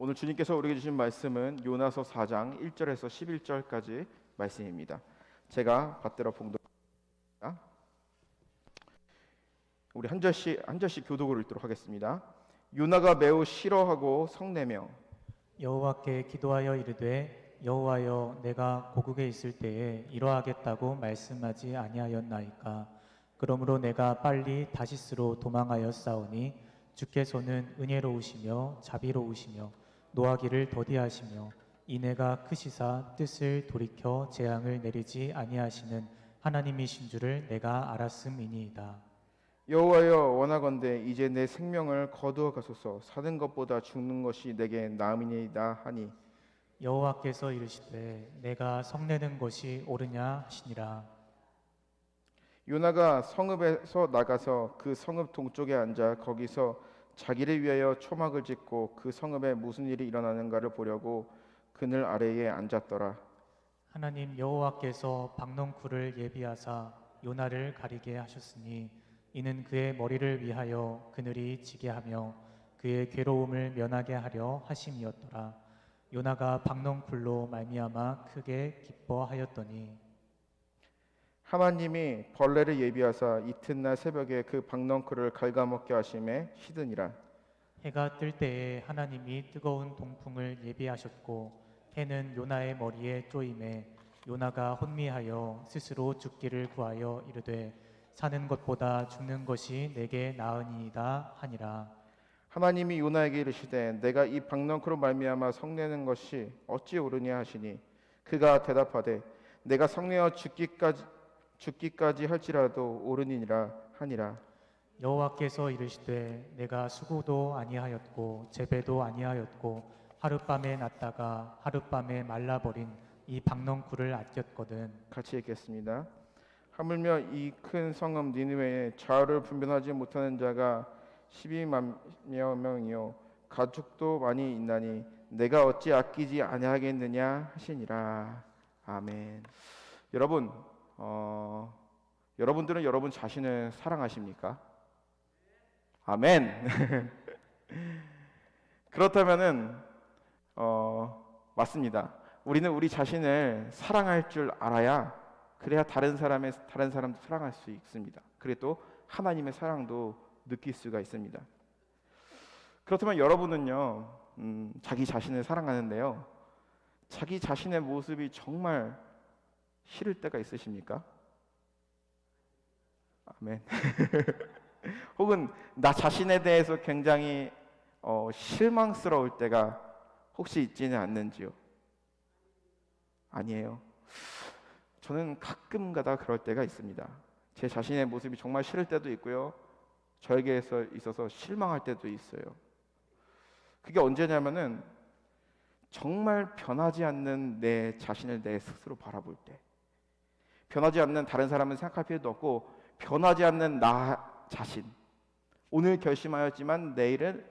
오늘 주님께서 우리에게 주신 말씀은 요나서 4장 1절에서 11절까지 말씀입니다. 제가 받들어 봉독합니다. 우리 한 절씩 교독으로 읽도록 하겠습니다. 요나가 매우 싫어하고 성내며 여호와께 기도하여 이르되 여호와여 내가 고국에 있을 때에 이러하겠다고 말씀하지 아니하였나이까. 그러므로 내가 빨리 다시스로 도망하였사오니 주께서는 은혜로우시며 자비로우시며 노하기를 더디하시며 이내가 크시사 뜻을 돌이켜 재앙을 내리지 아니하시는 하나님이신 줄을 내가 알았음이니이다. 여호와여 원하건대 이제 내 생명을 거두어 가소서. 사는 것보다 죽는 것이 내게 나음이니이다 하니 여호와께서 이르시되 내가 성내는 것이 옳으냐 하시니라. 요나가 성읍에서 나가서 그 성읍 동쪽에 앉아 거기서 자기를 위하여 초막을 짓고 그 성읍에 무슨 일이 일어나는가를 보려고 그늘 아래에 앉았더라. 하나님 여호와께서 박넝쿨을 예비하사 요나를 가리게 하셨으니 이는 그의 머리를 위하여 그늘이 지게 하며 그의 괴로움을 면하게 하려 하심이었더라. 요나가 박넝쿨로 말미암아 크게 기뻐하였더니 하나님이 벌레를 예비하사 이튿날 새벽에 그 박넝쿨을 갉아먹게 하심에 시드니라. 해가 뜰 때에 하나님이 뜨거운 동풍을 예비하셨고 해는 요나의 머리에 쪼임에 요나가 혼미하여 스스로 죽기를 구하여 이르되 사는 것보다 죽는 것이 내게 나으니이다 하니라. 하나님이 요나에게 이르시되 내가 이 박넝쿨로 말미암아 성내는 것이 어찌 옳으냐 하시니 그가 대답하되 내가 성내어 죽기까지 할지라도 옳으니라 하니라. 여호와께서 이르시되 내가 수고도 아니하였고 재배도 아니하였고 하룻밤에 났다가 하룻밤에 말라버린 이 박넝쿨을 아꼈거든. 같이 읽겠습니다. 하물며 이 큰 성읍 니느웨에 좌우를 분별하지 못하는 자가 12만여 명이요 가축도 많이 있나니 내가 어찌 아끼지 아니하겠느냐 하시니라. 아멘. 여러분, 여러분들은 여러분 자신을 사랑하십니까? 아멘. 그렇다면은 맞습니다. 우리는 우리 자신을 사랑할 줄 알아야 그래야 다른 사람도 사랑할 수 있습니다. 그리고 또 하나님의 사랑도 느낄 수가 있습니다. 그렇다면 여러분은요, 자기 자신을 사랑하는데요, 자기 자신의 모습이 정말 싫을 때가 있으십니까? 아멘. 혹은 나 자신에 대해서 굉장히 실망스러울 때가 혹시 있지는 않는지요? 아니에요. 저는 가끔가다 그럴 때가 있습니다. 제 자신의 모습이 정말 싫을 때도 있고요, 저에게 있어서 실망할 때도 있어요. 그게 언제냐면은 정말 변하지 않는 내 자신을 내 스스로 바라볼 때, 변하지 않는 다른 사람을 생각할 필요도 없고 변하지 않는 나 자신, 오늘 결심하였지만 내일은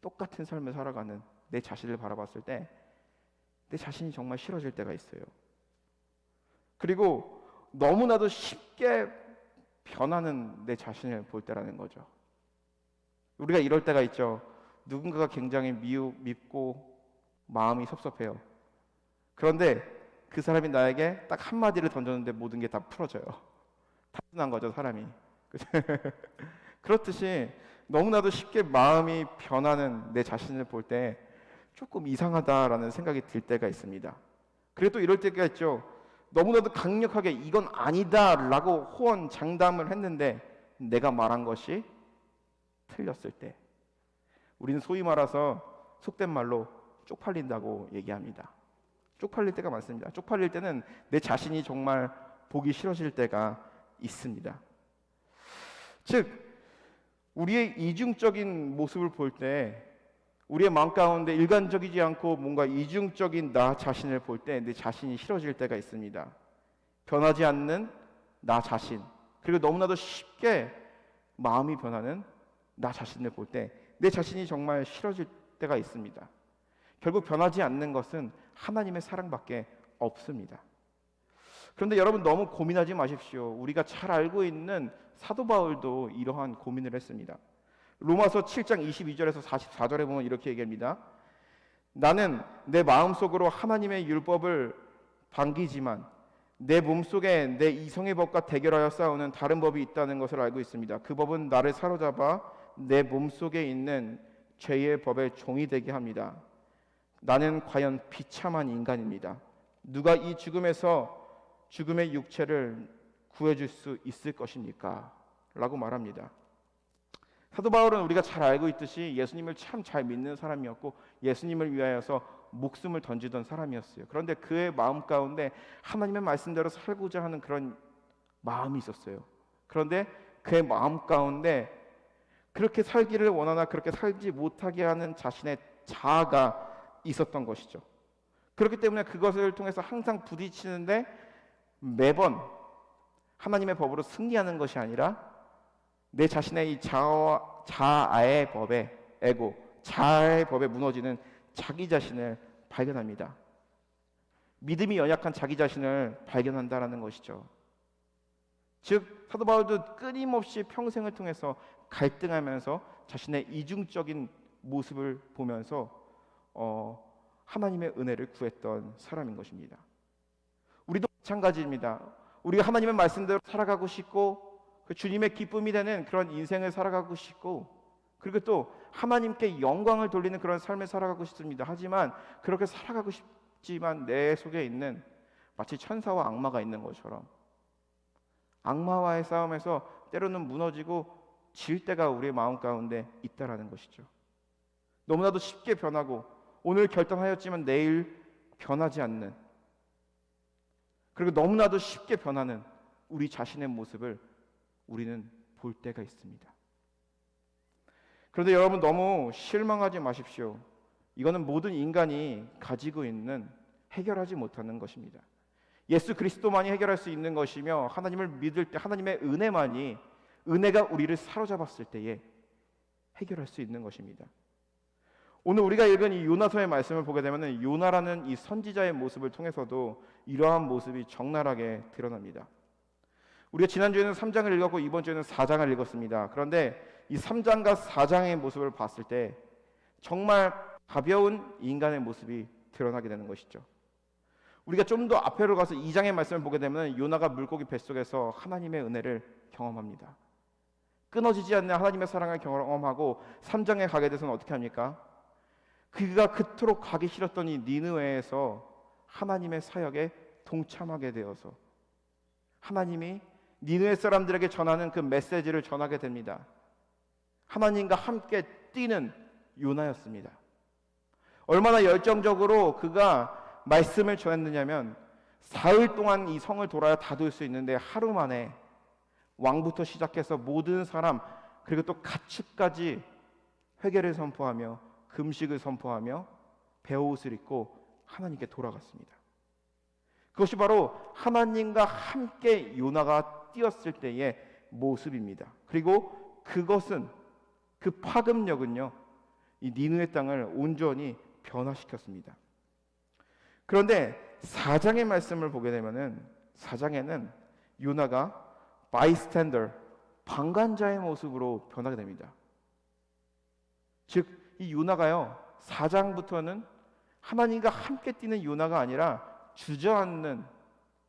똑같은 삶을 살아가는 내 자신을 바라봤을 때 내 자신이 정말 싫어질 때가 있어요. 그리고 너무나도 쉽게 변하는 내 자신을 볼 때라는 거죠. 우리가 이럴 때가 있죠. 누군가가 굉장히 밉고 마음이 섭섭해요. 그런데 그 사람이 나에게 딱 한마디를 던졌는데 모든 게 다 풀어져요. 단순한 거죠, 사람이. 그렇듯이 너무나도 쉽게 마음이 변하는 내 자신을 볼 때 조금 이상하다라는 생각이 들 때가 있습니다. 그리고 또 이럴 때가 있죠. 너무나도 강력하게 이건 아니다라고 호언장담을 했는데 내가 말한 것이 틀렸을 때, 우리는 소위 말해서 속된 말로 쪽팔린다고 얘기합니다. 쪽팔릴 때가 많습니다. 쪽팔릴 때는 내 자신이 정말 보기 싫어질 때가 있습니다. 즉, 우리의 이중적인 모습을 볼 때, 우리의 마음 가운데 일관적이지 않고 뭔가 이중적인 나 자신을 볼 때 내 자신이 싫어질 때가 있습니다. 변하지 않는 나 자신, 그리고 너무나도 쉽게 마음이 변하는 나 자신을 볼 때 내 자신이 정말 싫어질 때가 있습니다. 결국 변하지 않는 것은 하나님의 사랑밖에 없습니다. 그런데 여러분 너무 고민하지 마십시오. 우리가 잘 알고 있는 사도 바울도 이러한 고민을 했습니다. 로마서 7장 22절에서 44절에 보면 이렇게 얘기합니다. 나는 내 마음속으로 하나님의 율법을 반기지만 내 몸속에 내 이성의 법과 대결하여 싸우는 다른 법이 있다는 것을 알고 있습니다. 그 법은 나를 사로잡아 내 몸속에 있는 죄의 법의 종이 되게 합니다. 나는 과연 비참한 인간입니다. 누가 이 죽음의 육체를 구해줄 수 있을 것입니까? 라고 말합니다. 사도 바울은 우리가 잘 알고 있듯이 예수님을 참 잘 믿는 사람이었고 예수님을 위하여서 목숨을 던지던 사람이었어요. 그런데 그의 마음 가운데 하나님의 말씀대로 살고자 하는 그런 마음이 있었어요. 그런데 그의 마음 가운데 그렇게 살기를 원하나 그렇게 살지 못하게 하는 자신의 자아가 있었던 것이죠. 그렇기 때문에 그것을 통해서 항상 부딪히는데 매번 하나님의 법으로 승리하는 것이 아니라 내 자신의 이 자아의 법에 에고, 자아의 법에 무너지는 자기 자신을 발견합니다. 믿음이 연약한 자기 자신을 발견한다라는 것이죠. 즉 사도 바울도 끊임없이 평생을 통해서 갈등하면서 자신의 이중적인 모습을 보면서 하나님의 은혜를 구했던 사람인 것입니다. 우리도 마찬가지입니다. 우리가 하나님의 말씀대로 살아가고 싶고 그 주님의 기쁨이 되는 그런 인생을 살아가고 싶고 그리고 또 하나님께 영광을 돌리는 그런 삶을 살아가고 싶습니다. 하지만 그렇게 살아가고 싶지만 내 속에 있는 마치 천사와 악마가 있는 것처럼 악마와의 싸움에서 때로는 무너지고 질 때가 우리의 마음 가운데 있다라는 것이죠. 너무나도 쉽게 변하고 오늘 결단하였지만 내일 변하지 않는 그리고 너무나도 쉽게 변하는 우리 자신의 모습을 우리는 볼 때가 있습니다. 그런데 여러분 너무 실망하지 마십시오. 이거는 모든 인간이 가지고 있는 해결하지 못하는 것입니다. 예수 그리스도만이 해결할 수 있는 것이며 하나님을 믿을 때 하나님의 은혜만이 은혜가 우리를 사로잡았을 때에 해결할 수 있는 것입니다. 오늘 우리가 읽은 이 요나서의 말씀을 보게 되면 요나라는 이 선지자의 모습을 통해서도 이러한 모습이 적나라하게 드러납니다. 우리가 지난주에는 3장을 읽었고 이번 주에는 4장을 읽었습니다. 그런데 이 3장과 4장의 모습을 봤을 때 정말 가벼운 인간의 모습이 드러나게 되는 것이죠. 우리가 좀 더 앞으로 가서 2장의 말씀을 보게 되면 요나가 물고기 뱃속에서 하나님의 은혜를 경험합니다. 끊어지지 않는 하나님의 사랑을 경험하고 3장에 가게 돼서는 어떻게 합니까? 그가 그토록 가기 싫었던 이 니느웨에서 하나님의 사역에 동참하게 되어서 하나님이 니느웨 사람들에게 전하는 그 메시지를 전하게 됩니다. 하나님과 함께 뛰는 요나였습니다. 얼마나 열정적으로 그가 말씀을 전했느냐면 사흘 동안 이 성을 돌아야 다돌 수 있는데 하루 만에 왕부터 시작해서 모든 사람 그리고 또 가축까지 회개를 선포하며 금식을 선포하며 베옷을 입고 하나님께 돌아갔습니다. 그것이 바로 하나님과 함께 요나가 뛰었을 때의 모습입니다. 그리고 그것은 그 파급력은요 이 니느웨 땅을 온전히 변화시켰습니다. 그런데 4장의 말씀을 보게 되면은 4장에는 요나가 바이스탠더 방관자의 모습으로 변하게 됩니다. 즉 이 요나가요 4장부터는 하나님과 함께 뛰는 요나가 아니라 주저앉는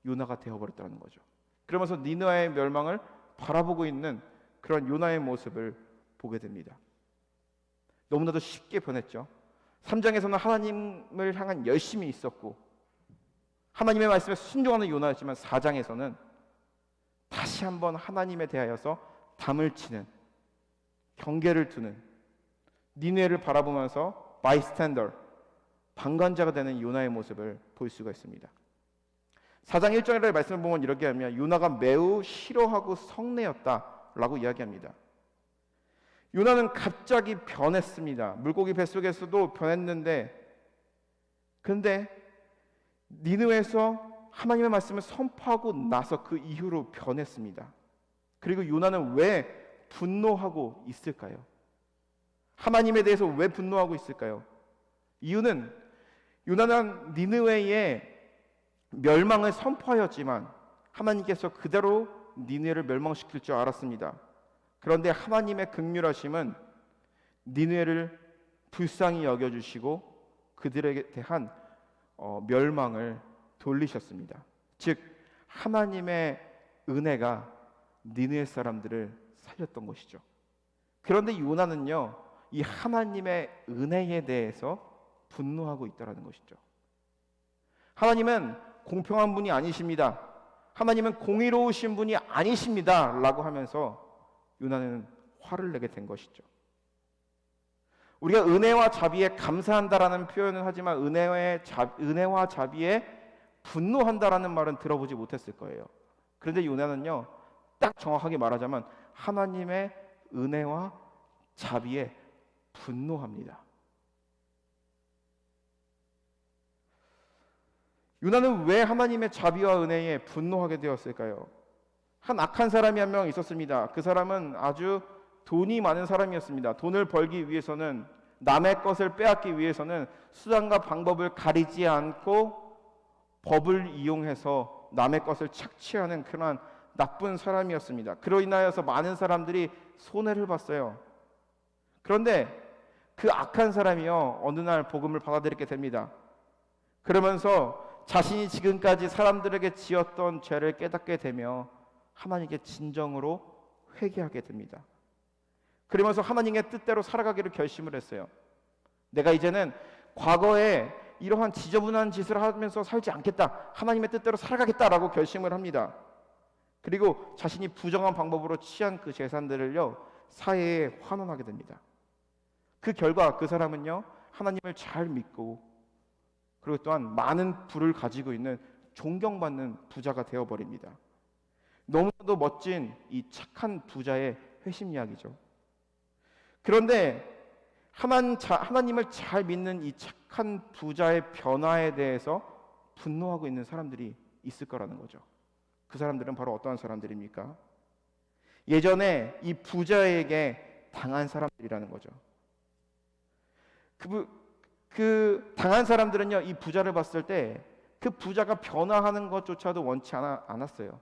요나가 되어버렸다는 거죠. 그러면서 니느웨의 멸망을 바라보고 있는 그런 요나의 모습을 보게 됩니다. 너무나도 쉽게 변했죠. 3장에서는 하나님을 향한 열심이 있었고 하나님의 말씀에 순종하는 요나였지만 4장에서는 다시 한번 하나님에 대하여서 담을 치는 경계를 두는 니느웨를 바라보면서 바이스탠더 방관자가 되는 요나의 모습을 볼 수가 있습니다. 4장 1절의 말씀을 보면 이렇게 하면 요나가 매우 싫어하고 성내었다라고 이야기합니다. 요나는 갑자기 변했습니다. 물고기 뱃속에서도 변했는데 근데 니느웨에서 하나님의 말씀을 선포하고 나서 그 이후로 변했습니다. 그리고 요나는 왜 분노하고 있을까요? 하나님에 대해서 왜 분노하고 있을까요? 이유는 요나는 니느웨의 멸망을 선포하였지만 하나님께서 그대로 니느웨를 멸망시킬 줄 알았습니다. 그런데 하나님의 긍휼하심은 니느웨를 불쌍히 여겨주시고 그들에게 대한 멸망을 돌리셨습니다. 즉 하나님의 은혜가 니느웨 사람들을 살렸던 것이죠. 그런데 요나는요, 이 하나님의 은혜에 대해서 분노하고 있다는 것이죠. 하나님은 공평한 분이 아니십니다. 하나님은 공의로우신 분이 아니십니다. 라고 하면서 요나는 화를 내게 된 것이죠. 우리가 은혜와 자비에 감사한다라는 표현은 하지만 은혜와 자비에 분노한다라는 말은 들어보지 못했을 거예요. 그런데 요나는요, 딱 정확하게 말하자면 하나님의 은혜와 자비에 분노합니다. 요나는 왜 하나님의 자비와 은혜에 분노하게 되었을까요? 한 악한 사람이 한 명 있었습니다. 그 사람은 아주 돈이 많은 사람이었습니다. 돈을 벌기 위해서는, 남의 것을 빼앗기 위해서는 수단과 방법을 가리지 않고 법을 이용해서 남의 것을 착취하는 그런 나쁜 사람이었습니다. 그로 인하여서 많은 사람들이 손해를 봤어요. 그런데 그 악한 사람이요, 어느 날 복음을 받아들이게 됩니다. 그러면서 자신이 지금까지 사람들에게 지었던 죄를 깨닫게 되며 하나님께 진정으로 회개하게 됩니다. 그러면서 하나님의 뜻대로 살아가기를 결심을 했어요. 내가 이제는 과거에 이러한 지저분한 짓을 하면서 살지 않겠다, 하나님의 뜻대로 살아가겠다라고 결심을 합니다. 그리고 자신이 부정한 방법으로 취한 그 재산들을요, 사회에 환원하게 됩니다. 그 결과 그 사람은요, 하나님을 잘 믿고, 그리고 또한 많은 부를 가지고 있는 존경받는 부자가 되어버립니다. 너무나도 멋진 이 착한 부자의 회심 이야기죠. 그런데 하나님을 잘 믿는 이 착한 부자의 변화에 대해서 분노하고 있는 사람들이 있을 거라는 거죠. 그 사람들은 바로 어떠한 사람들입니까? 예전에 이 부자에게 당한 사람들이라는 거죠. 그 당한 사람들은요, 이 부자를 봤을 때 그 부자가 변화하는 것조차도 원치 않았어요.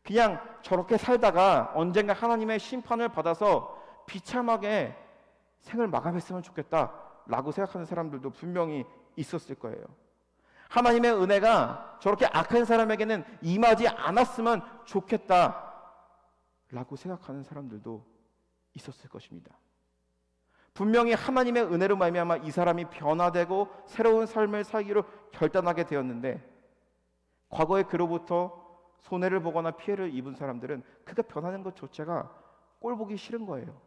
그냥 저렇게 살다가 언젠가 하나님의 심판을 받아서 비참하게 생을 마감했으면 좋겠다라고 생각하는 사람들도 분명히 있었을 거예요. 하나님의 은혜가 저렇게 악한 사람에게는 임하지 않았으면 좋겠다라고 생각하는 사람들도 있었을 것입니다. 분명히 하나님의 은혜로 말미암아 이 사람이 변화되고 새로운 삶을 살기로 결단하게 되었는데, 과거에 그로부터 손해를 보거나 피해를 입은 사람들은 그가 변하는 것조차가 꼴보기 싫은 거예요.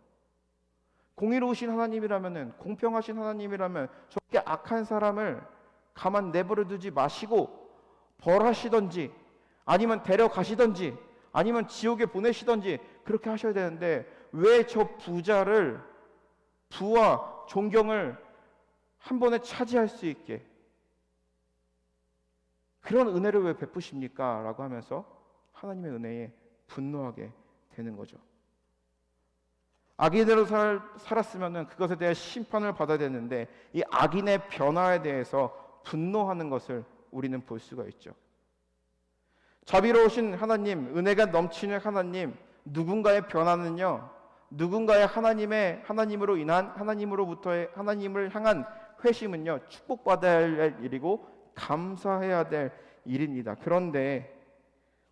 공의로우신 하나님이라면, 공평하신 하나님이라면 저렇게 악한 사람을 가만 내버려 두지 마시고 벌하시던지, 아니면 데려가시던지, 아니면 지옥에 보내시던지 그렇게 하셔야 되는데, 왜 저 부자를, 부와 존경을 한 번에 차지할 수 있게 그런 은혜를 왜 베푸십니까? 라고 하면서 하나님의 은혜에 분노하게 되는 거죠. 악인으로 살았으면 그것에 대해 심판을 받아야 되는데, 이 악인의 변화에 대해서 분노하는 것을 우리는 볼 수가 있죠. 자비로우신 하나님, 은혜가 넘치는 하나님, 누군가의 변화는요, 누군가의 하나님으로 인한, 하나님을 향한 회심은요, 축복받아야 할 일이고 감사해야 될 일입니다. 그런데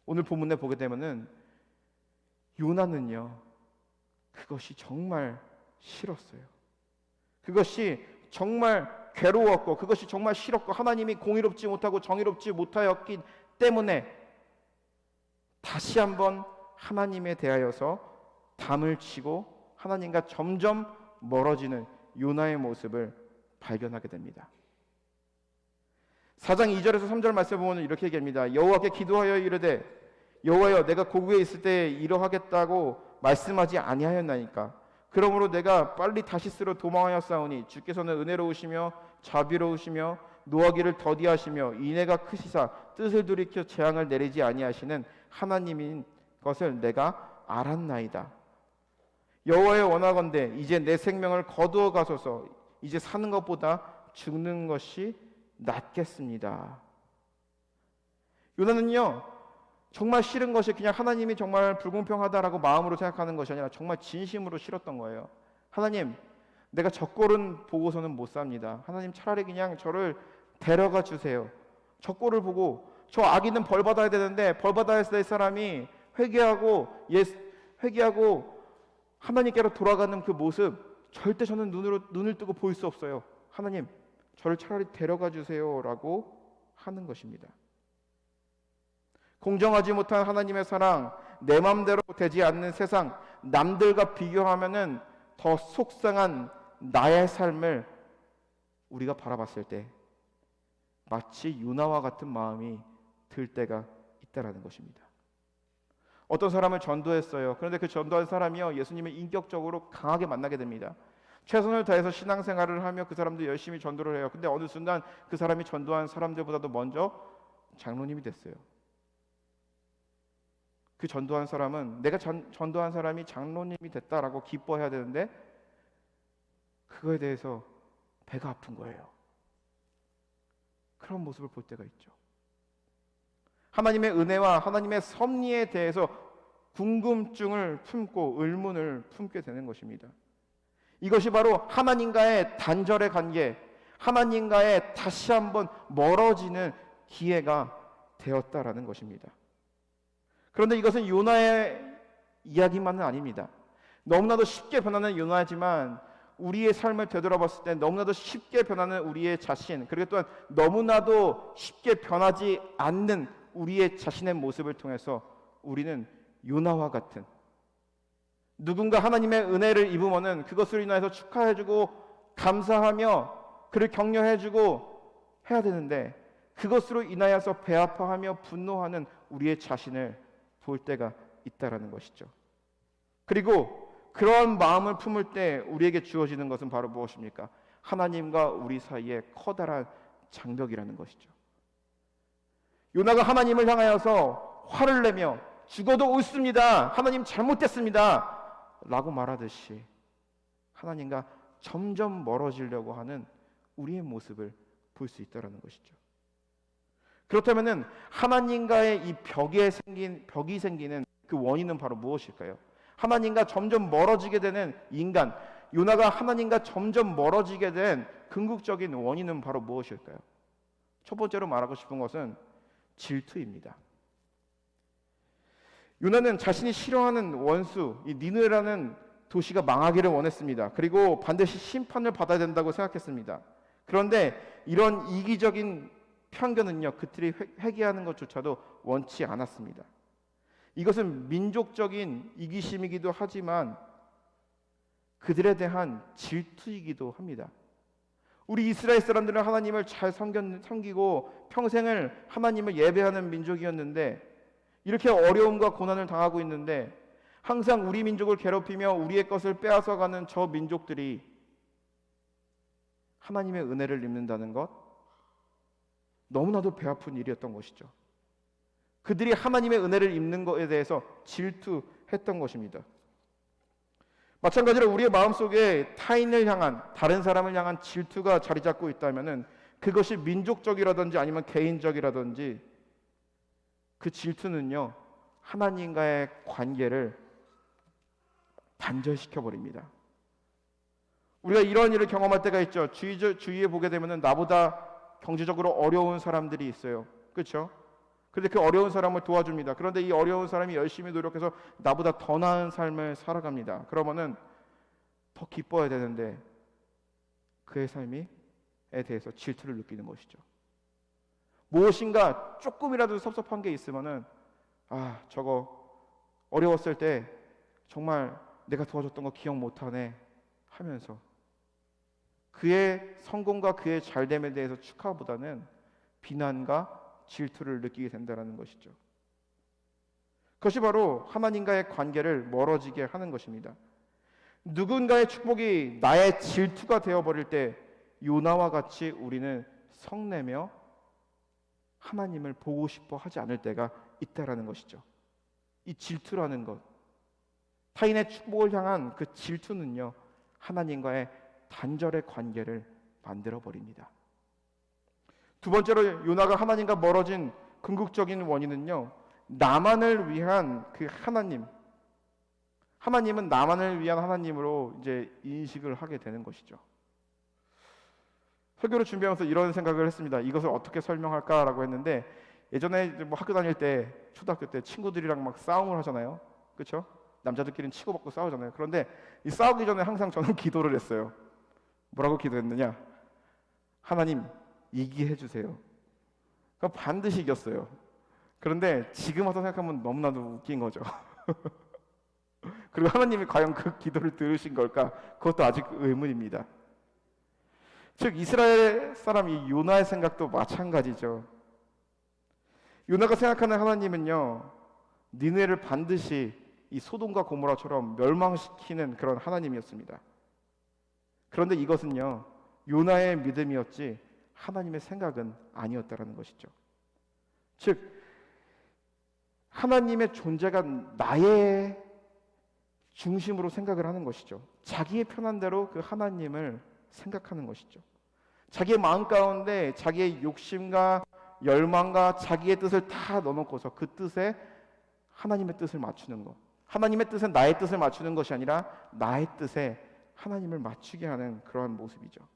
오늘 본문에 보게 되면은 요나는요, 그것이 정말 싫었어요. 그것이 정말 괴로웠고, 그것이 정말 싫었고, 하나님이 공의롭지 못하고 정의롭지 못하였기 때문에 다시 한번 하나님에 대하여서 담을 치고 하나님과 점점 멀어지는 요나의 모습을 발견하게 됩니다. 4장 2절에서 3절 말씀 보면 이렇게 얘기합니다. 여호와께 기도하여 이르되, 여호와여, 내가 고국에 있을 때 이러하겠다고 말씀하지 아니하였나이까. 그러므로 내가 빨리 다시스로 도망하였사오니 주께서는 은혜로우시며 자비로우시며 노하기를 더디하시며 인애가 크시사 뜻을 돌이켜 재앙을 내리지 아니하시는 하나님인 것을 내가 알았나이다. 여호와여, 원하건대 이제 내 생명을 거두어 가소서. 이제 사는 것보다 죽는 것이 낫겠습니다. 요나는요, 정말 싫은 것이 그냥 하나님이 정말 불공평하다라고 마음으로 생각하는 것이 아니라 정말 진심으로 싫었던 거예요. 하나님, 내가 저 꼴은 보고서는 못 삽니다. 하나님 차라리 그냥 저를 데려가 주세요. 저 꼴을 보고 저 악인은 벌 받아야 되는데 벌 받아야 될 사람이 회개하고 하나님께로 돌아가는 그 모습 절대 저는 눈을 뜨고 볼 수 없어요. 하나님, 저를 차라리 데려가 주세요라고 하는 것입니다. 공정하지 못한 하나님의 사랑, 내 마음대로 되지 않는 세상, 남들과 비교하면은 더 속상한 나의 삶을 우리가 바라봤을 때 마치 요나와 같은 마음이 들 때가 있다라는 것입니다. 어떤 사람을 전도했어요. 그런데 그 전도한 사람이요, 예수님을 인격적으로 강하게 만나게 됩니다. 최선을 다해서 신앙생활을 하며 그 사람도 열심히 전도를 해요. 근데 어느 순간 그 사람이 전도한 사람들보다도 먼저 장로님이 됐어요. 그 전도한 사람은 내가 전도한 사람이 장로님이 됐다라고 기뻐해야 되는데 그거에 대해서 배가 아픈 거예요. 그런 모습을 볼 때가 있죠. 하나님의 은혜와 하나님의 섭리에 대해서 궁금증을 품고 의문을 품게 되는 것입니다. 이것이 바로 하나님과의 단절의 관계, 하나님과의 다시 한번 멀어지는 기회가 되었다라는 것입니다. 그런데 이것은 요나의 이야기만은 아닙니다. 너무나도 쉽게 변하는 요나지만 우리의 삶을 되돌아봤을 때 너무나도 쉽게 변하는 우리의 자신, 그리고 또한 너무나도 쉽게 변하지 않는 우리의 자신의 모습을 통해서 우리는 요나와 같은, 누군가 하나님의 은혜를 입으면은 그것을 인하여서 축하해주고 감사하며 그를 격려해주고 해야 되는데 그것으로 인하여서 배아파하며 분노하는 우리의 자신을 볼 때가 있다라는 것이죠. 그리고 그러한 마음을 품을 때 우리에게 주어지는 것은 바로 무엇입니까? 하나님과 우리 사이에 커다란 장벽이라는 것이죠. 요나가 하나님을 향하여서 화를 내며 죽어도 웃습니다. 하나님 잘못됐습니다. 라고 말하듯이 하나님과 점점 멀어지려고 하는 우리의 모습을 볼 수 있다는 것이죠. 그렇다면 하나님과의 이 벽이 생기는 그 원인은 바로 무엇일까요? 하나님과 점점 멀어지게 되는 인간, 요나가 하나님과 점점 멀어지게 된 궁극적인 원인은 바로 무엇일까요? 첫 번째로 말하고 싶은 것은 질투입니다. 요나는 자신이 싫어하는 원수, 이 니느라는 도시가 망하기를 원했습니다. 그리고 반드시 심판을 받아야 된다고 생각했습니다. 그런데 이런 이기적인 편견은요, 그들이 회개하는 것조차도 원치 않았습니다. 이것은 민족적인 이기심이기도 하지만 그들에 대한 질투이기도 합니다. 우리 이스라엘 사람들은 하나님을 잘 섬기고 평생을 하나님을 예배하는 민족이었는데 이렇게 어려움과 고난을 당하고 있는데 항상 우리 민족을 괴롭히며 우리의 것을 빼앗아가는 저 민족들이 하나님의 은혜를 입는다는 것, 너무나도 배아픈 일이었던 것이죠. 그들이 하나님의 은혜를 입는 것에 대해서 질투했던 것입니다. 마찬가지로 우리의 마음속에 타인을 향한, 다른 사람을 향한 질투가 자리 잡고 있다면 그것이 민족적이라든지 아니면 개인적이라든지 그 질투는요, 하나님과의 관계를 단절시켜 버립니다. 우리가 이런 일을 경험할 때가 있죠. 주위에 보게 되면 나보다 경제적으로 어려운 사람들이 있어요. 그렇죠? 그런데 그 어려운 사람을 도와줍니다. 그런데 이 어려운 사람이 열심히 노력해서 나보다 더 나은 삶을 살아갑니다. 그러면은 더 기뻐해야 되는데 그의 삶에 대해서 질투를 느끼는 것이죠. 무엇인가 조금이라도 섭섭한 게 있으면은 저거 어려웠을 때 정말 내가 도와줬던 거 기억 못하네 하면서 그의 성공과 그의 잘됨에 대해서 축하보다는 비난과 질투를 느끼게 된다는 것이죠. 그것이 바로 하나님과의 관계를 멀어지게 하는 것입니다. 누군가의 축복이 나의 질투가 되어버릴 때 요나와 같이 우리는 성내며 하나님을 보고 싶어 하지 않을 때가 있다라는 것이죠. 이 질투라는 것, 타인의 축복을 향한 그 질투는요, 하나님과의 단절의 관계를 만들어 버립니다. 두 번째로 요나가 하나님과 멀어진 궁극적인 원인은요, 나만을 위한 그 하나님, 하나님은 나만을 위한 하나님으로 이제 인식을 하게 되는 것이죠. 설교를 준비하면서 이런 생각을 했습니다. 이것을 어떻게 설명할까라고 했는데, 예전에 이제 뭐 학교 다닐 때, 초등학교 때 친구들이랑 막 싸움을 하잖아요. 그렇죠? 남자들끼리는 치고받고 싸우잖아요. 그런데 이 싸우기 전에 항상 저는 기도를 했어요. 뭐라고 기도했느냐? 하나님, 이기해 주세요. 그럼 반드시 이겼어요. 그런데 지금 와서 생각하면 너무나도 웃긴 거죠. 그리고 하나님이 과연 그 기도를 들으신 걸까? 그것도 아직 의문입니다. 즉 이스라엘 사람 이 요나의 생각도 마찬가지죠. 요나가 생각하는 하나님은요, 니느웨를 반드시 이 소돔과 고모라처럼 멸망시키는 그런 하나님이었습니다. 그런데 이것은요, 요나의 믿음이었지 하나님의 생각은 아니었다라는 것이죠. 즉 하나님의 존재가 나의 중심으로 생각을 하는 것이죠. 자기의 편한 대로 그 하나님을 생각하는 것이죠. 자기의 마음 가운데 자기의 욕심과 열망과 자기의 뜻을 다 넣어놓고서 그 뜻에 하나님의 뜻을 맞추는 것. 하나님의 뜻은 나의 뜻을 맞추는 것이 아니라 나의 뜻에 하나님을 맞추게 하는 그러한 모습이죠.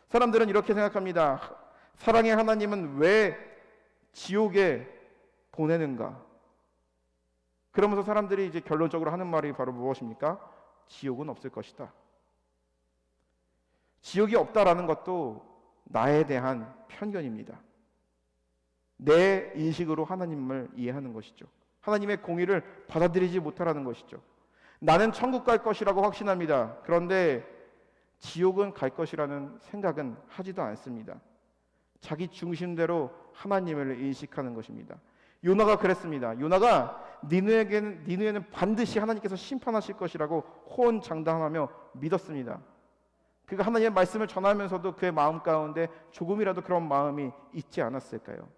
사람들은 이렇게 생각합니다. 사랑의 하나님은 왜 지옥에 보내는가? 그러면서 사람들이 이제 결론적으로 하는 말이 바로 무엇입니까? 지옥은 없을 것이다. 지옥이 없다라는 것도 나에 대한 편견입니다. 내 인식으로 하나님을 이해하는 것이죠. 하나님의 공의를 받아들이지 못하라는 것이죠. 나는 천국 갈 것이라고 확신합니다. 그런데 지옥은 갈 것이라는 생각은 하지도 않습니다. 자기 중심대로 하나님을 인식하는 것입니다. 요나가 그랬습니다. 요나가 니느웨는 반드시 하나님께서 심판하실 것이라고 호언장담하며 믿었습니다. 그가 하나님의 말씀을 전하면서도 그의 마음 가운데 조금이라도 그런 마음이 있지 않았을까요?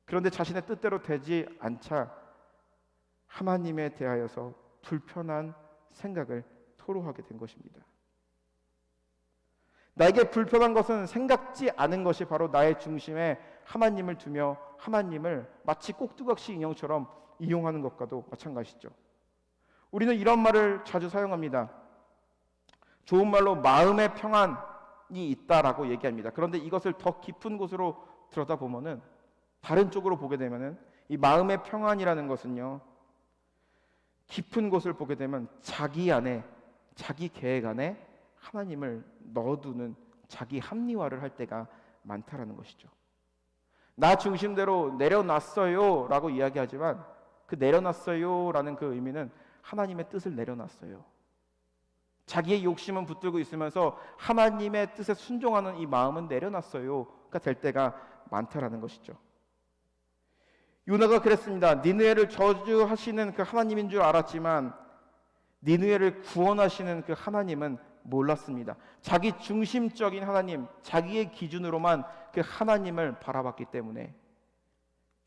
그런데 자신의 뜻대로 되지 않자 하나님에 대하여서 불편한 생각을 토로하게 된 것입니다. 나에게 불편한 것은 생각지 않은 것이 바로 나의 중심에 하나님을 두며 하나님을 마치 꼭두각시 인형처럼 이용하는 것과도 마찬가지죠. 우리는 이런 말을 자주 사용합니다. 좋은 말로 마음의 평안이 있다라고 얘기합니다. 그런데 이것을 더 깊은 곳으로 들여다보면은, 다른 쪽으로 보게 되면은, 이 마음의 평안이라는 것은요, 깊은 곳을 보게 되면 자기 안에, 자기 계획 안에 하나님을 넣어두는 자기 합리화를 할 때가 많다라는 것이죠. 나 중심대로 내려놨어요 라고 이야기하지만 그 내려놨어요 라는 그 의미는 하나님의 뜻을 내려놨어요. 자기의 욕심은 붙들고 있으면서 하나님의 뜻에 순종하는 이 마음은 내려놨어요가 될 때가 많다라는 것이죠. 요나가 그랬습니다. 니느웨를 저주하시는 그 하나님인 줄 알았지만 니느웨를 구원하시는 그 하나님은 몰랐습니다. 자기 중심적인 하나님, 자기의 기준으로만 그 하나님을 바라봤기 때문에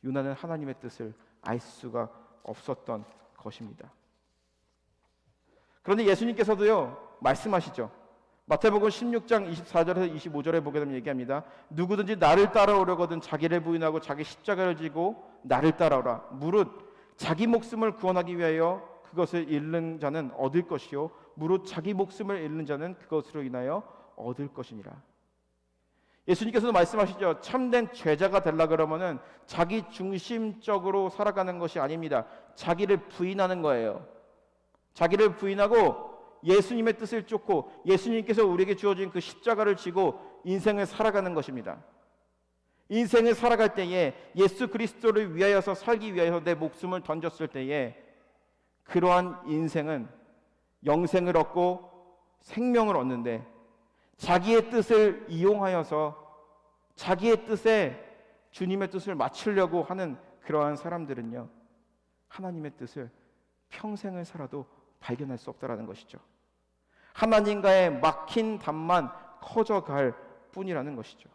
요나는 하나님의 뜻을 알 수가 없었던 것입니다. 그런데 예수님께서도요 말씀하시죠. 마태복음 16장 24절에서 25절에 보게 되면 얘기합니다. 누구든지 나를 따라오려거든 자기를 부인하고 자기 십자가를 지고 나를 따라오라. 무릇 자기 목숨을 구원하기 위하여 그것을 잃는 자는 얻을 것이요 무릇 자기 목숨을 잃는 자는 그것으로 인하여 얻을 것이니라. 예수님께서도 말씀하시죠. 참된 죄자가 되려 그러면은 자기 중심적으로 살아가는 것이 아닙니다. 자기를 부인하는 거예요. 자기를 부인하고 예수님의 뜻을 쫓고 예수님께서 우리에게 주어진 그 십자가를 지고 인생을 살아가는 것입니다. 인생을 살아갈 때에 예수 그리스도를 위하여서 살기 위하여서 내 목숨을 던졌을 때에 그러한 인생은 영생을 얻고 생명을 얻는데, 자기의 뜻을 이용하여서 자기의 뜻에 주님의 뜻을 맞추려고 하는 그러한 사람들은요 하나님의 뜻을 평생을 살아도 발견할 수 없다라는 것이죠. 하나님과의 막힌 담만 커져갈 뿐이라는 것이죠.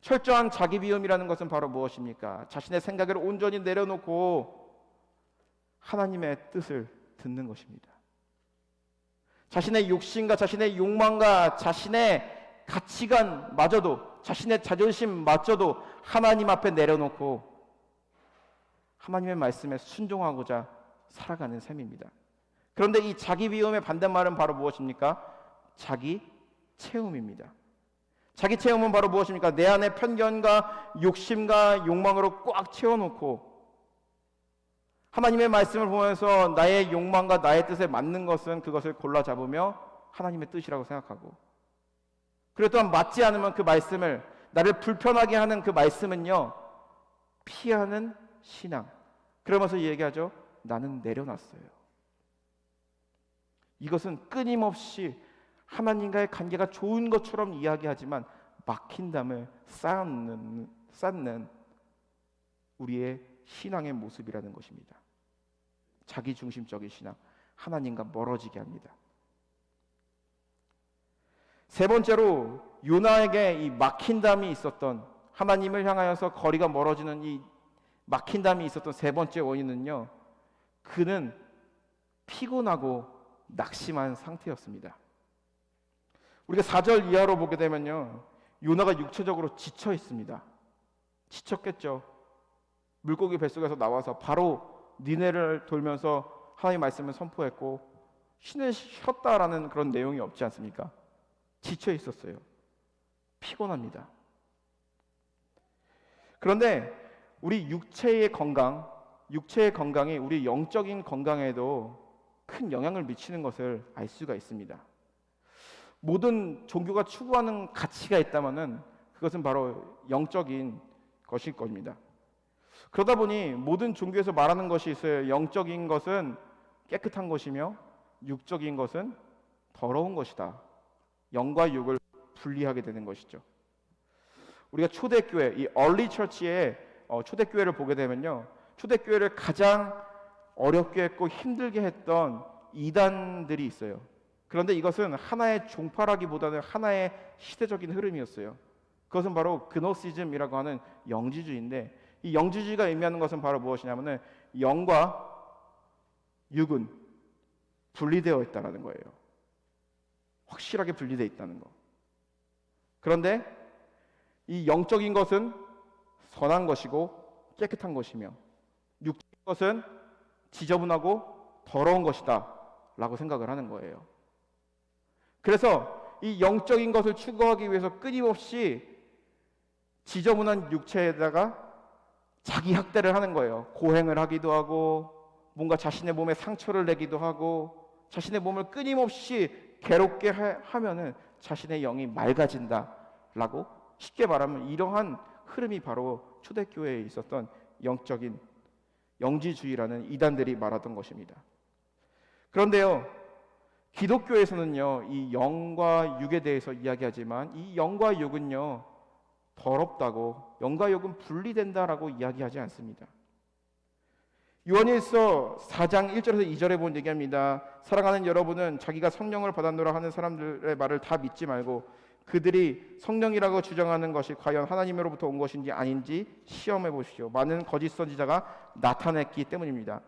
철저한 자기 비움이라는 것은 바로 무엇입니까? 자신의 생각을 온전히 내려놓고 하나님의 뜻을 듣는 것입니다. 자신의 욕심과 자신의 욕망과 자신의 가치관마저도, 자신의 자존심마저도 하나님 앞에 내려놓고 하나님의 말씀에 순종하고자 살아가는 셈입니다. 그런데 이 자기 비움의 반대말은 바로 무엇입니까? 자기 채움입니다. 자기 채움은 바로 무엇입니까? 내 안에 편견과 욕심과 욕망으로 꽉 채워놓고 하나님의 말씀을 보면서 나의 욕망과 나의 뜻에 맞는 것은 그것을 골라 잡으며 하나님의 뜻이라고 생각하고, 그리고 또한 맞지 않으면 그 말씀을, 나를 불편하게 하는 그 말씀은요, 피하는 신앙. 그러면서 얘기하죠. 나는 내려놨어요. 이것은 끊임없이 하나님과의 관계가 좋은 것처럼 이야기하지만 막힌 담을 쌓는 우리의 신앙의 모습이라는 것입니다. 자기중심적인 신앙, 하나님과 멀어지게 합니다. 세 번째로 요나에게 이 막힌 담이 있었던, 하나님을 향하여서 거리가 멀어지는 이 막힌 담이 있었던 세 번째 원인은요, 그는 피곤하고 낙심한 상태였습니다. 우리가 4절 이하로 보게 되면요, 요나가 육체적으로 지쳐 있습니다. 지쳤겠죠. 물고기 뱃속에서 나와서 바로 니네를 돌면서 하나님의 말씀을 선포했고 신을 쉬었다라는 그런 내용이 없지 않습니까? 지쳐 있었어요. 피곤합니다. 그런데 우리 육체의 건강이 우리 영적인 건강에도 큰 영향을 미치는 것을 알 수가 있습니다. 모든 종교가 추구하는 가치가 있다면은 그것은 바로 영적인 것일 겁니다. 그러다 보니 모든 종교에서 말하는 것이 있어요. 영적인 것은 깨끗한 것이며 육적인 것은 더러운 것이다. 영과 육을 분리하게 되는 것이죠. 우리가 초대교회, 이 얼리 처치의 초대교회를 보게 되면요, 초대교회를 가장 어렵게 했고 힘들게 했던 이단들이 있어요. 그런데 이것은 하나의 종파라기보다는 하나의 시대적인 흐름이었어요. 그것은 바로 그노시즘이라고 하는 영지주의인데, 이 영지주의가 의미하는 것은 바로 무엇이냐면은 영과 육은 분리되어 있다는 거예요. 확실하게 분리되어 있다는 거. 그런데 이 영적인 것은 선한 것이고 깨끗한 것이며 육적인 것은 지저분하고 더러운 것이다 라고 생각을 하는 거예요. 그래서 이 영적인 것을 추구하기 위해서 끊임없이 지저분한 육체에다가 자기 학대를 하는 거예요. 고행을 하기도 하고 뭔가 자신의 몸에 상처를 내기도 하고 자신의 몸을 끊임없이 괴롭게 하면은 자신의 영이 맑아진다 라고, 쉽게 말하면 이러한 흐름이 바로 초대교회에 있었던 영적인 영지주의라는 이단들이 말하던 것입니다. 그런데요, 기독교에서는요, 이 영과 육에 대해서 이야기하지만 이 영과 육은요, 더럽다고, 영과 육은 분리된다라고 이야기하지 않습니다. 요한일서 4장 1절에서 2절에 본 얘기합니다. 사랑하는 여러분은 자기가 성령을 받았노라 하는 사람들의 말을 다 믿지 말고 그들이 성령이라고 주장하는 것이 과연 하나님으로부터 온 것인지 아닌지 시험해 보십시오. 많은 거짓 선지자가 나타났기 때문입니다.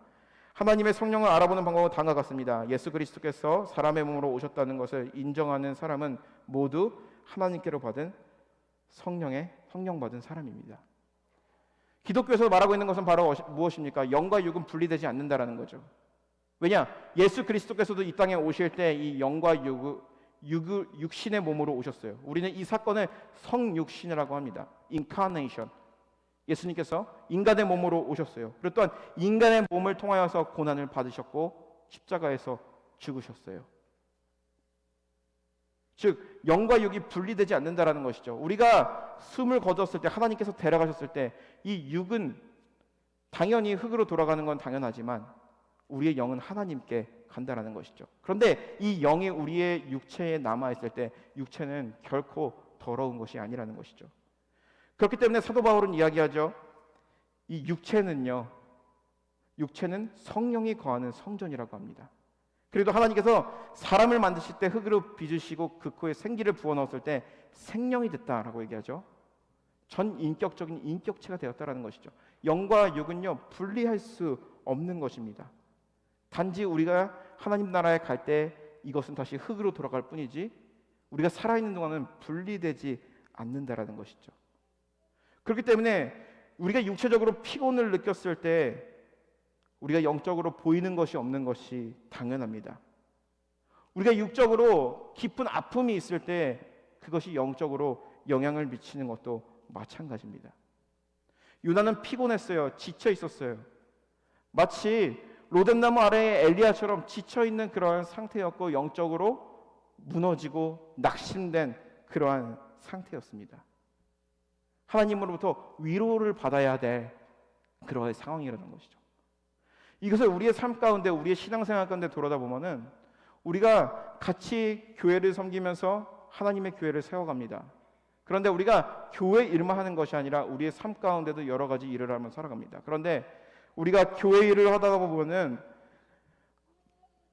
하나님의 성령을 알아보는 방법은 다음과 같습니다. 예수 그리스도께서 사람의 몸으로 오셨다는 것을 인정하는 사람은 모두 하나님께로 받은 성령 받은 사람입니다. 기독교에서 말하고 있는 것은 바로 무엇입니까? 영과 육은 분리되지 않는다라는 거죠. 왜냐? 예수 그리스도께서도 이 땅에 오실 때 이 영과 육신의 몸으로 오셨어요. 우리는 이 사건을 성육신이라고 합니다. 인카네이션. 예수님께서 인간의 몸으로 오셨어요. 그리고 또한 인간의 몸을 통하여서 고난을 받으셨고 십자가에서 죽으셨어요. 즉 영과 육이 분리되지 않는다라는 것이죠. 우리가 숨을 거뒀을 때, 하나님께서 데려가셨을 때 이 육은 당연히 흙으로 돌아가는 건 당연하지만 우리의 영은 하나님께 간다라는 것이죠. 그런데 이 영이 우리의 육체에 남아있을 때 육체는 결코 더러운 것이 아니라는 것이죠. 그렇기 때문에 사도 바울은 이야기하죠. 이 육체는 성령이 거하는 성전이라고 합니다. 그래도 하나님께서 사람을 만드실 때 흙으로 빚으시고 그 코에 생기를 부어넣었을 때 생명이 됐다라고 얘기하죠. 전 인격적인 인격체가 되었다라는 것이죠. 영과 육은요, 분리할 수 없는 것입니다. 단지 우리가 하나님 나라에 갈 때 이것은 다시 흙으로 돌아갈 뿐이지 우리가 살아있는 동안은 분리되지 않는다라는 것이죠. 그렇기 때문에 우리가 육체적으로 피곤을 느꼈을 때 우리가 영적으로 보이는 것이 없는 것이 당연합니다. 우리가 육적으로 깊은 아픔이 있을 때 그것이 영적으로 영향을 미치는 것도 마찬가지입니다. 요나는 피곤했어요. 지쳐 있었어요. 마치 로뎀나무 아래의 엘리야처럼 지쳐 있는 그러한 상태였고 영적으로 무너지고 낙심된 그러한 상태였습니다. 하나님으로부터 위로를 받아야 될 그러한 상황이라는 것이죠. 이것을 우리의 삶 가운데, 우리의 신앙생활 가운데 돌아다 보면은 우리가 같이 교회를 섬기면서 하나님의 교회를 세워갑니다. 그런데 우리가 교회 일만 하는 것이 아니라 우리의 삶 가운데도 여러 가지 일을 하며 살아갑니다. 그런데 우리가 교회 일을 하다가 보면은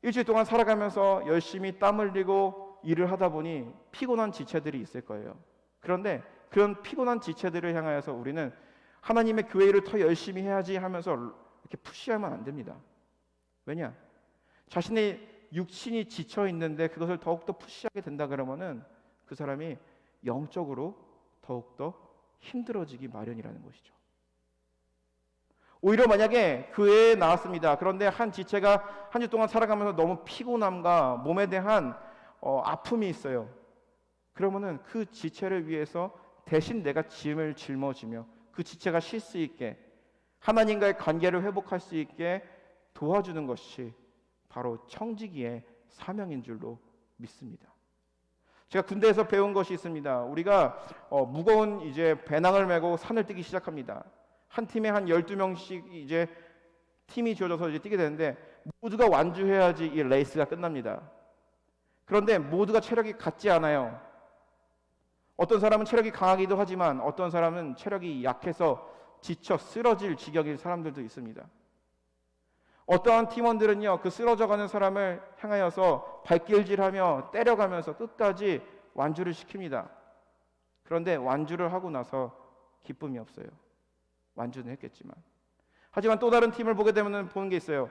일주일 동안 살아가면서 열심히 땀 흘리고 일을 하다 보니 피곤한 지체들이 있을 거예요. 그런데 그런 피곤한 지체들을 향하여서 우리는 하나님의 교회 일을 더 열심히 해야지 하면서 이렇게 푸시하면 안 됩니다. 왜냐? 자신의 육신이 지쳐 있는데 그것을 더욱더 푸시하게 된다 그러면은 그 사람이 영적으로 더욱더 힘들어지기 마련이라는 것이죠. 오히려 만약에 교회에 나왔습니다. 그런데 한 지체가 한 주 동안 살아가면서 너무 피곤함과 몸에 대한 아픔이 있어요. 그러면은 그 지체를 위해서 대신 내가 짐을 짊어지며 그 지체가 쉴 수 있게 하나님과의 관계를 회복할 수 있게 도와주는 것이 바로 청지기의 사명인 줄로 믿습니다. 제가 군대에서 배운 것이 있습니다. 우리가 무거운 이제 배낭을 메고 산을 뛰기 시작합니다. 한 팀에 한 12명씩 이제 팀이 지어져서 이제 뛰게 되는데 모두가 완주해야지 이 레이스가 끝납니다. 그런데 모두가 체력이 같지 않아요. 어떤 사람은 체력이 강하기도 하지만 어떤 사람은 체력이 약해서 지쳐 쓰러질 지경인 사람들도 있습니다. 어떠한 팀원들은요, 그 쓰러져가는 사람을 향하여서 발길질하며 때려가면서 끝까지 완주를 시킵니다. 그런데 완주를 하고 나서 기쁨이 없어요. 완주는 했겠지만. 하지만 또 다른 팀을 보게 되면 보는 게 있어요.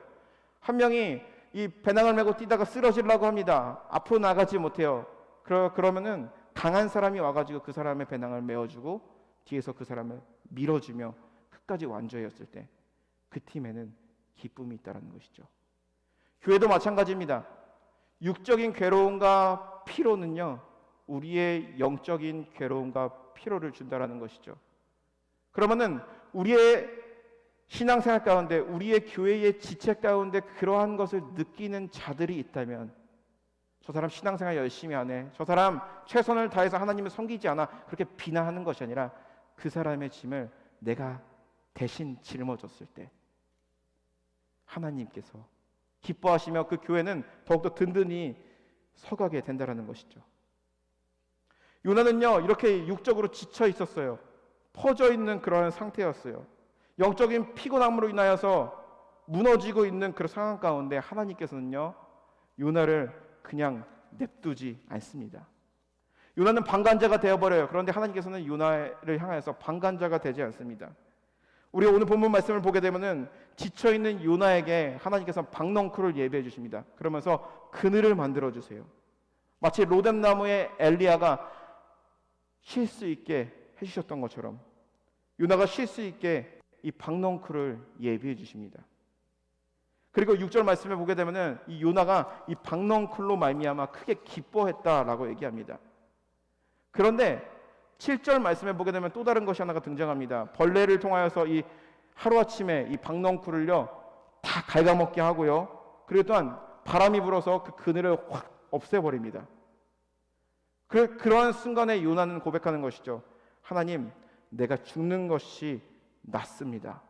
한 명이 이 배낭을 메고 뛰다가 쓰러지려고 합니다. 앞으로 나가지 못해요. 그러면은 강한 사람이 와가지고 그 사람의 배낭을 메어주고 뒤에서 그 사람을 밀어주며 끝까지 완주했을 때 그 팀에는 기쁨이 있다는 것이죠. 교회도 마찬가지입니다. 육적인 괴로움과 피로는요, 우리의 영적인 괴로움과 피로를 준다라는 것이죠. 그러면은 우리의 신앙생활 가운데, 우리의 교회의 지체 가운데 그러한 것을 느끼는 자들이 있다면, 저 사람 신앙생활 열심히 하네, 저 사람 최선을 다해서 하나님을 섬기지 않아, 그렇게 비난하는 것이 아니라 그 사람의 짐을 내가 대신 짊어졌을 때 하나님께서 기뻐하시며 그 교회는 더욱더 든든히 서가게 된다는 것이죠. 요나는요, 이렇게 육적으로 지쳐 있었어요. 퍼져 있는 그런 상태였어요. 영적인 피곤함으로 인하여서 무너지고 있는 그런 상황 가운데 하나님께서는요, 요나를 그냥 냅두지 않습니다. 요나는 방관자가 되어버려요. 그런데 하나님께서는 요나를 향해서 방관자가 되지 않습니다. 우리가 오늘 본문 말씀을 보게 되면은 지쳐있는 요나에게 하나님께서 박넝쿨을 예비해 주십니다. 그러면서 그늘을 만들어 주세요. 마치 로뎀나무의 엘리야가 쉴 수 있게 해주셨던 것처럼 요나가 쉴 수 있게 이 박넝쿨을 예비해 주십니다. 그리고 6절 말씀을 보게 되면은 이 요나가 이 박넝쿨로 말미암아 크게 기뻐했다라고 얘기합니다. 그런데 7절 말씀에 보게 되면 또 다른 것이 하나가 등장합니다. 벌레를 통하여서 이 하루아침에 이 박넝쿨을요 다 갉아먹게 하고요. 그리고 또한 바람이 불어서 그 그늘을 확 없애버립니다. 그러한 순간에 요나는 고백하는 것이죠. 하나님, 내가 죽는 것이 낫습니다.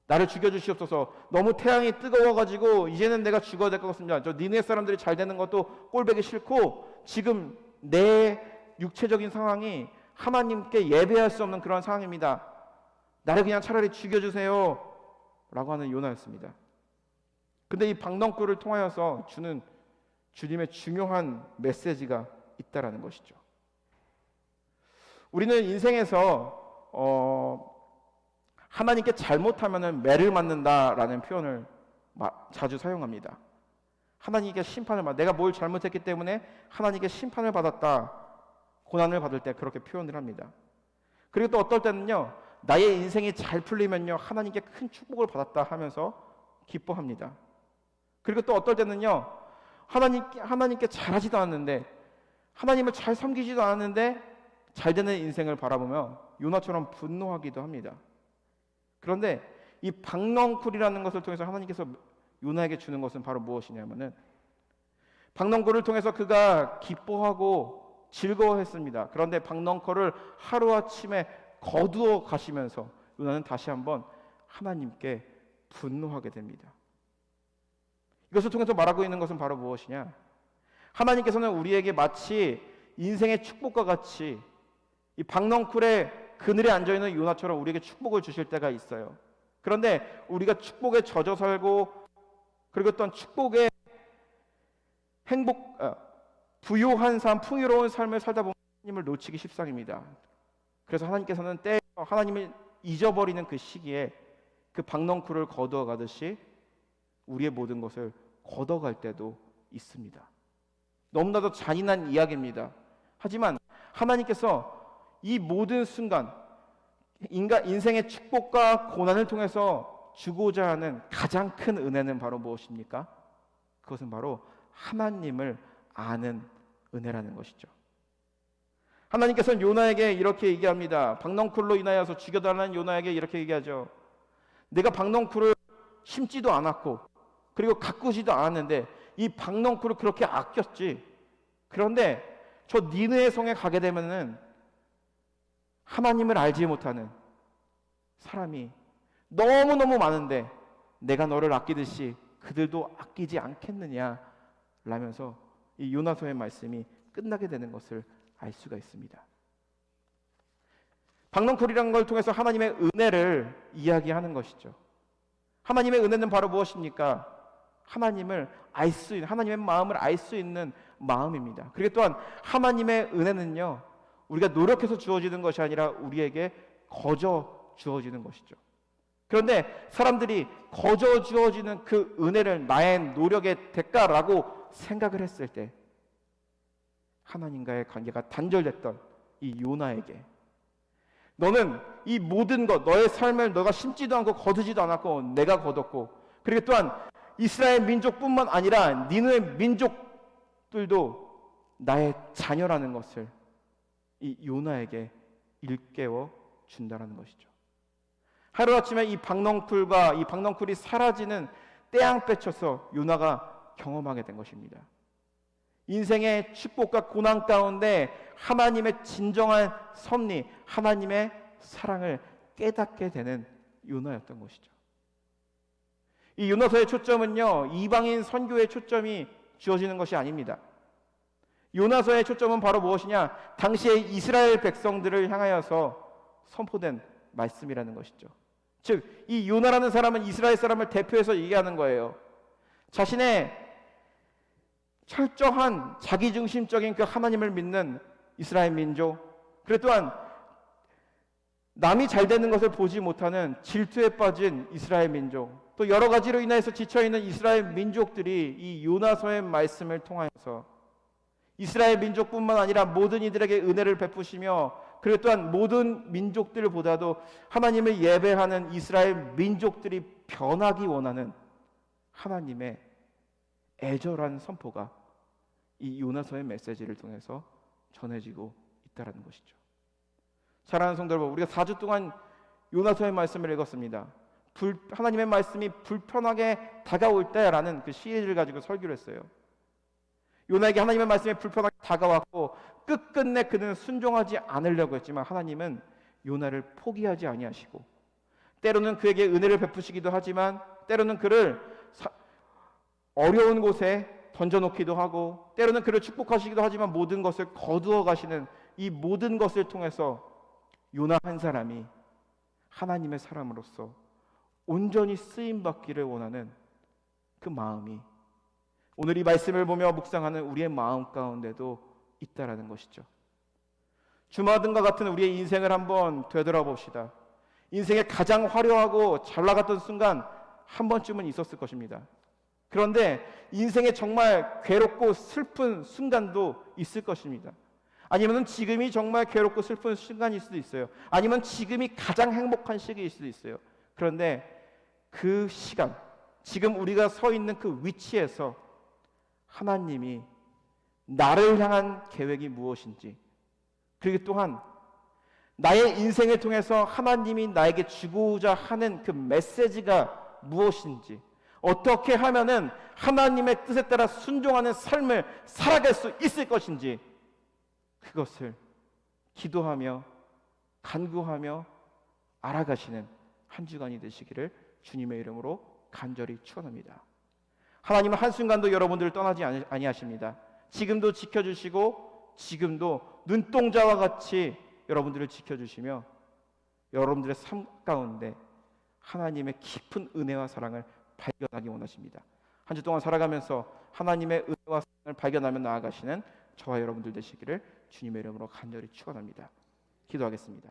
나를 죽여주시옵소서. 너무 태양이 뜨거워가지고 이제는 내가 죽어야 될 것 같습니다. 저 니네 사람들이 잘 되는 것도 꼴보기 싫고 지금 내 육체적인 상황이 하나님께 예배할 수 없는 그런 상황입니다. 나를 그냥 차라리 죽여주세요 라고 하는 요나였습니다. 근데 이 박넝쿨을 통하여서 주는 주님의 중요한 메시지가 있다라는 것이죠. 우리는 인생에서 하나님께 잘못하면 매를 맞는다라는 표현을 자주 사용합니다. 하나님께 심판을 받, 내가 뭘 잘못했기 때문에 하나님께 심판을 받았다, 고난을 받을 때 그렇게 표현을 합니다. 그리고 또 어떨 때는요, 나의 인생이 잘 풀리면요 하나님께 큰 축복을 받았다 하면서 기뻐합니다. 그리고 또 어떨 때는요, 하나님께 잘하지도 않는데, 하나님을 잘 섬기지도 않았는데 잘 되는 인생을 바라보며 요나처럼 분노하기도 합니다. 그런데 이 박넝쿨이라는 것을 통해서 하나님께서 요나에게 주는 것은 바로 무엇이냐면은, 박넝쿨을 통해서 그가 기뻐하고 즐거워했습니다. 그런데 박넝쿨을 하루아침에 거두어 가시면서 요나는 다시 한번 하나님께 분노하게 됩니다. 이것을 통해서 말하고 있는 것은 바로 무엇이냐? 하나님께서는 우리에게 마치 인생의 축복과 같이 이 박넝쿨의 그늘에 앉아있는 요나처럼 우리에게 축복을 주실 때가 있어요. 그런데 우리가 축복에 젖어 살고, 그리고 어떤 축복의 부요한 삶, 풍요로운 삶을 살다 보면 하나님을 놓치기 십상입니다. 그래서 하나님께서는 때에 하나님을 잊어버리는 그 시기에 그 박넝쿨을 거두어 가듯이 우리의 모든 것을 걷어갈 때도 있습니다. 너무나도 잔인한 이야기입니다. 하지만 하나님께서 이 모든 순간 인생의 축복과 고난을 통해서 주고자 하는 가장 큰 은혜는 바로 무엇입니까? 그것은 바로 하나님을 아는 은혜라는 것이죠. 하나님께서는 요나에게 이렇게 얘기합니다. 박넝쿨로 인하여서 죽여달라는 요나에게 이렇게 얘기하죠. 내가 박넝쿨을 심지도 않았고 그리고 가꾸지도 않았는데 이 박넝쿨을 그렇게 아꼈지. 그런데 저 니느의 성에 가게 되면은 하나님을 알지 못하는 사람이 너무너무 많은데 내가 너를 아끼듯이 그들도 아끼지 않겠느냐 라면서 이 요나서의 말씀이 끝나게 되는 것을 알 수가 있습니다. 박넝쿨이라는 걸 통해서 하나님의 은혜를 이야기하는 것이죠. 하나님의 은혜는 바로 무엇입니까? 하나님을 알 수 있는, 하나님의 마음을 알 수 있는 마음입니다. 그리고 또한 하나님의 은혜는요, 우리가 노력해서 주어지는 것이 아니라 우리에게 거저 주어지는 것이죠. 그런데 사람들이 거저 주어지는 그 은혜를 나의 노력의 대가라고 생각을 했을 때 하나님과의 관계가 단절됐던 이 요나에게 너는 이 모든 것, 너의 삶을 너가 심지도 않고 거두지도 않았고 내가 거뒀고, 그리고 또한 이스라엘 민족뿐만 아니라 니느의 민족들도 나의 자녀라는 것을 이 요나에게 일깨워 준다는 것이죠. 하루아침에 이 박넝쿨이 사라지는 떼양볕쳐서 요나가 경험하게 된 것입니다. 인생의 축복과 고난 가운데 하나님의 진정한 섭리, 하나님의 사랑을 깨닫게 되는 요나였던 것이죠. 이 요나서의 초점은요, 이방인 선교의 초점이 주어지는 것이 아닙니다. 요나서의 초점은 바로 무엇이냐? 당시의 이스라엘 백성들을 향하여서 선포된 말씀이라는 것이죠. 즉, 이 요나라는 사람은 이스라엘 사람을 대표해서 얘기하는 거예요. 자신의 철저한 자기중심적인 그 하나님을 믿는 이스라엘 민족, 그리고 또한 남이 잘 되는 것을 보지 못하는 질투에 빠진 이스라엘 민족, 또 여러 가지로 인해서 지쳐있는 이스라엘 민족들이 이 요나서의 말씀을 통하여서 이스라엘 민족뿐만 아니라 모든 이들에게 은혜를 베푸시며, 그리고 또한 모든 민족들보다도 하나님을 예배하는 이스라엘 민족들이 변하기 원하는 하나님의 애절한 선포가 이 요나서의 메시지를 통해서 전해지고 있다는 것이죠. 사랑하는 성도 여러분, 우리가 4주 동안 요나서의 말씀을 읽었습니다. 하나님의 말씀이 불편하게 다가올 때라는 그 시리즈를 가지고 설교를 했어요. 요나에게 하나님의 말씀이 불편하게 다가왔고 끝끝내 그는 순종하지 않으려고 했지만 하나님은 요나를 포기하지 아니하시고 때로는 그에게 은혜를 베푸시기도 하지만 때로는 그를 어려운 곳에 던져놓기도 하고 때로는 그를 축복하시기도 하지만 모든 것을 거두어 가시는 이 모든 것을 통해서 요나 한 사람이 하나님의 사람으로서 온전히 쓰임받기를 원하는 그 마음이 오늘 이 말씀을 보며 묵상하는 우리의 마음 가운데도 있다라는 것이죠. 주마등과 같은 우리의 인생을 한번 되돌아봅시다. 인생의 가장 화려하고 잘 나갔던 순간 한 번쯤은 있었을 것입니다. 그런데 인생에 정말 괴롭고 슬픈 순간도 있을 것입니다. 아니면 지금이 정말 괴롭고 슬픈 순간일 수도 있어요. 아니면 지금이 가장 행복한 시기일 수도 있어요. 그런데 그 시간, 지금 우리가 서 있는 그 위치에서 하나님이 나를 향한 계획이 무엇인지, 그리고 또한 나의 인생을 통해서 하나님이 나에게 주고자 하는 그 메시지가 무엇인지, 어떻게 하면은 하나님의 뜻에 따라 순종하는 삶을 살아갈 수 있을 것인지, 그것을 기도하며 간구하며 알아가시는 한 주간이 되시기를 주님의 이름으로 간절히 축원합니다. 하나님은 한순간도 여러분들을 떠나지 아니하십니다. 지금도 지켜주시고 지금도 눈동자와 같이 여러분들을 지켜주시며 여러분들의 삶 가운데 하나님의 깊은 은혜와 사랑을 발견하기 원하십니다. 한 주 동안 살아가면서 하나님의 은혜와 사랑을 발견하며 나아가시는 저와 여러분들 되시기를 주님의 이름으로 간절히 축원합니다. 기도하겠습니다.